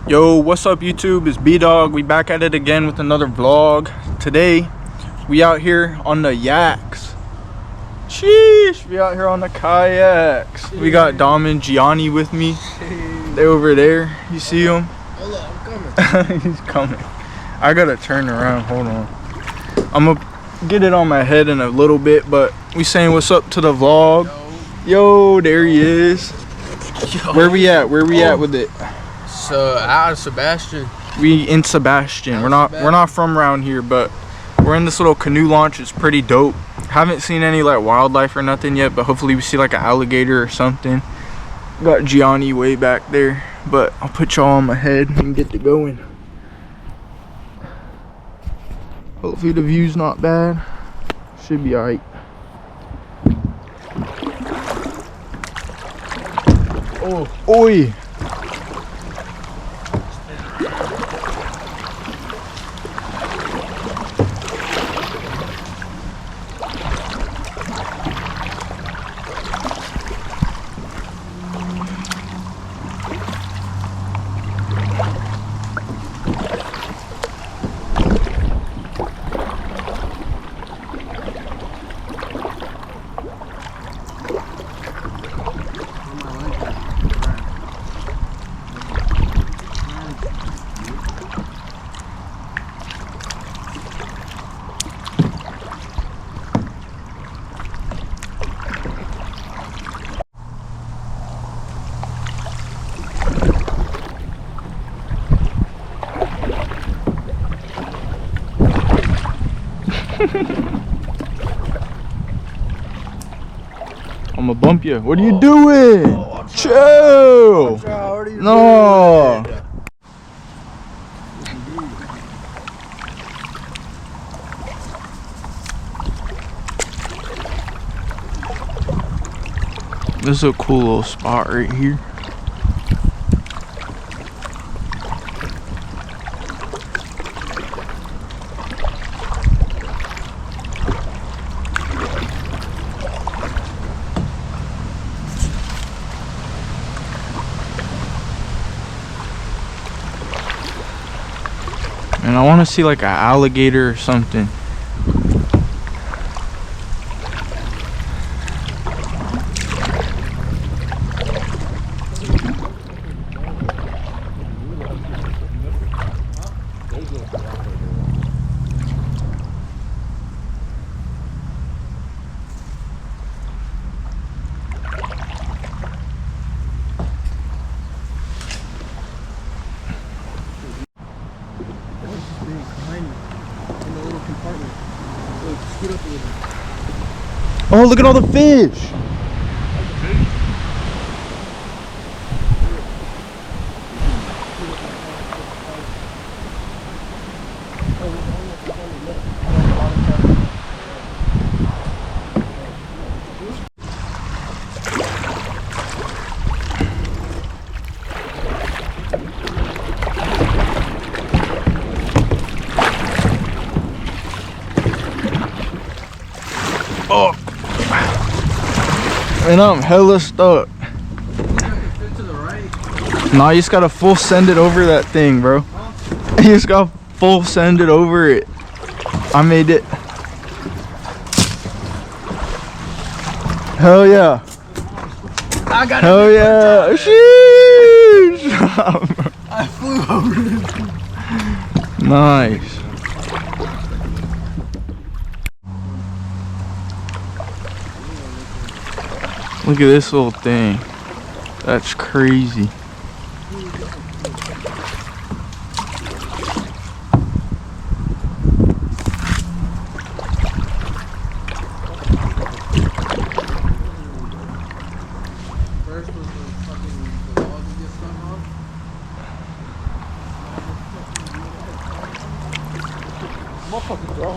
Yo, what's up YouTube? It's B-Dog. We back at it again with another vlog. Today, we out here on the yaks. Sheesh, we out here on the kayaks. We got Dom and Gianni with me. They over there. You see them? Hold up, I'm coming. He's coming. I gotta turn around, hold on. I'm gonna get it on my head in a little bit, but we saying what's up to the vlog. Yo, there he is. Yo. Where we at? Where we at with it? So out of Sebastian. We in Sebastian. We're not from around here, but we're in this little canoe launch. It's pretty dope. Haven't seen any like wildlife or nothing yet, but hopefully we see like an alligator or something. Got Gianni way back there, but I'll put y'all on my head and get to going. Hopefully the view's not bad. Should be alright. Oh, oi! I'm gonna bump you. What are you doing? Oh, chill. No. This is a cool little spot right here. And I want to see like an alligator or something. Oh, look at all the fish! Oh! And I'm hella stuck. Nah, you just gotta full send it over that thing, bro. You just gotta full send it over it. I made it. Hell yeah. I got Hell it. yeah. Sheesh. I flew over it. Nice. Look at this little thing. That's crazy.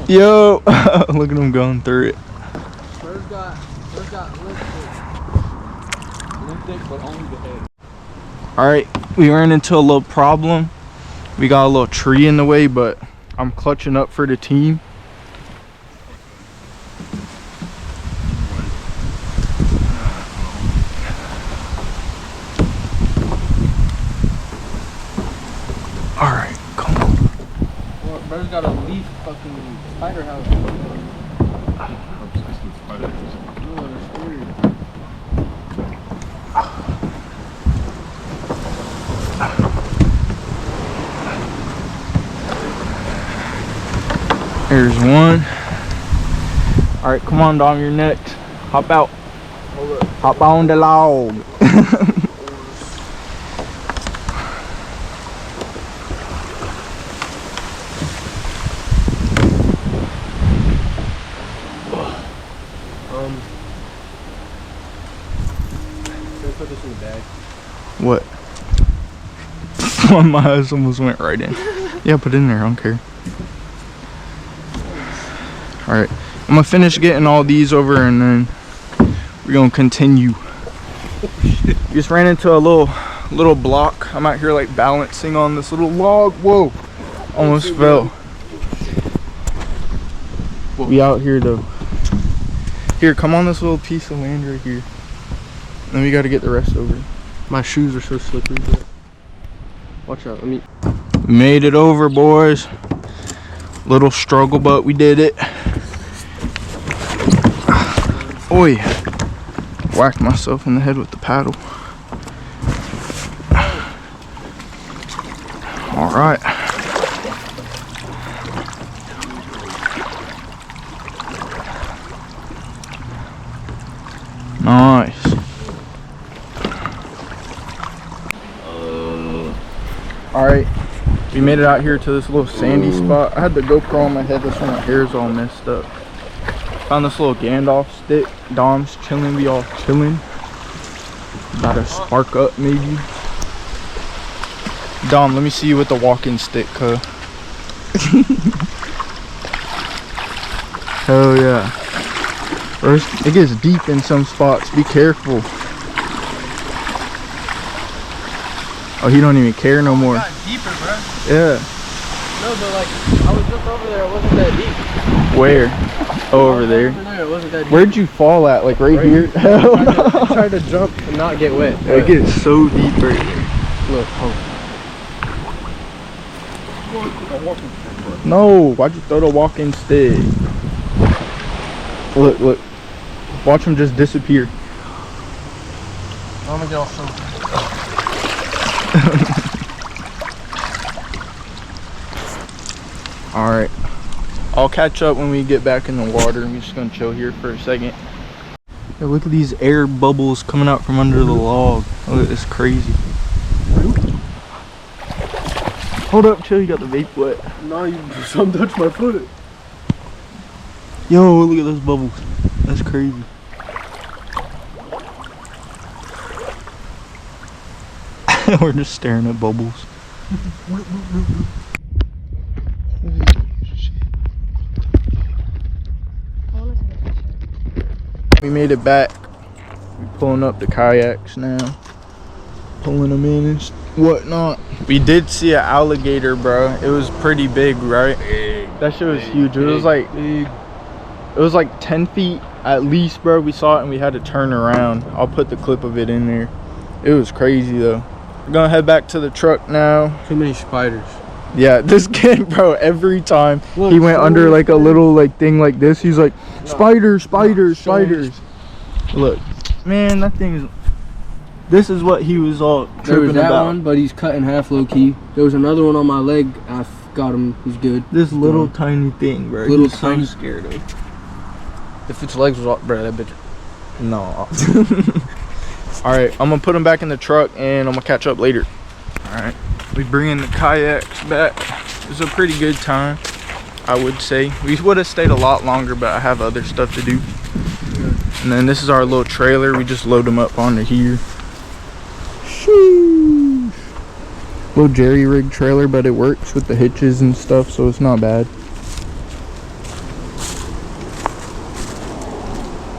Yo, look at him going through it. First got lifted, but only the head. All right, we ran into a little problem. We got a little tree in the way, but I'm clutching up for the team. Alright, come on. Well, bro's got a leaf fucking spider house. Oh, they're scary. There's one. Alright, come on, Dom, you're next. Hop out. Hop on the log. Can I put this in the bag? What? My eyes almost went right in. Yeah, put it in there, I don't care. Alright, I'm gonna finish getting all these over and then we're gonna continue. Just ran into a little block. I'm out here like balancing on this little log. Whoa, almost fell. We out here though. Here, come on this little piece of land right here. Then we gotta get the rest over. My shoes are so slippery, bro. Watch out, let me. We made it over, boys. Little struggle, but we did it. Oi. Whacked myself in the head with the paddle. Alright. Nice. Alright. We made it out here to this little sandy spot. I had the GoPro on my head. That's why my hair's all messed up. Found this little Gandalf stick. Dom's chilling. We all chilling. About to spark up maybe. Dom, let me see you with the walking stick, cuz. Hell yeah. First, it gets deep in some spots. Be careful. Oh, he don't even care no more. It got deeper, bro. Yeah. No, but like, I was just over there. It wasn't that deep. Where? Oh, over there. Over there, it wasn't that deep. Where'd you fall at? Like right here? Hell no. I tried to jump and not get wet. It gets so deep right here. Look, No, why'd you throw the walking stick? Look, look. Watch him just disappear. I'm gonna get off some. Alright. I'll catch up when we get back in the water. We're just gonna chill here for a second. Hey, look at these air bubbles coming out from under the log. Look, it's crazy. Hold up, chill, you got the vape wet. No, you something touched my foot. Yo, look at those bubbles. That's crazy. We're just staring at bubbles. We made it back. We're pulling up the kayaks now. Pulling them in and whatnot. We did see an alligator, bro. It was pretty big, right? Big, that shit was big, huge. It was like big. It was like 10 feet at least, bro. We saw it and we had to turn around. I'll put the clip of it in there. It was crazy though. We're gonna head back to the truck now. Too many spiders. Yeah, this kid, bro, every time Look, he went so under like a crazy. little like thing like this, he's like, spiders, spiders, so many spiders. Look, man, that thing is. This is what he was all There was tripping that about. one, but he's cut in half low key. There was another one on my leg. I got him. He's good. This little tiny thing, bro. Little He's tiny- so scared of. If its legs was off, bro, that bitch. No. All right, I'm gonna put him back in the truck and I'm gonna catch up later. All right, we bringing the kayaks back. It was a pretty good time, I would say. We would have stayed a lot longer, but I have other stuff to do. And then this is our little trailer. We just load them up onto here. Sheesh. Little jerry rig trailer, but it works with the hitches and stuff, so it's not bad.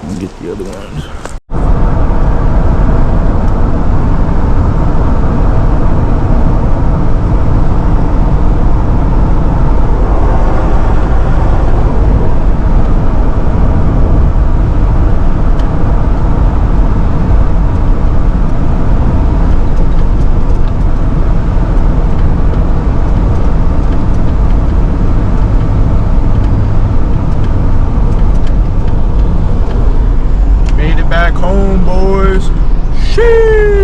Let me get the other ones. back home, boys. Sheesh.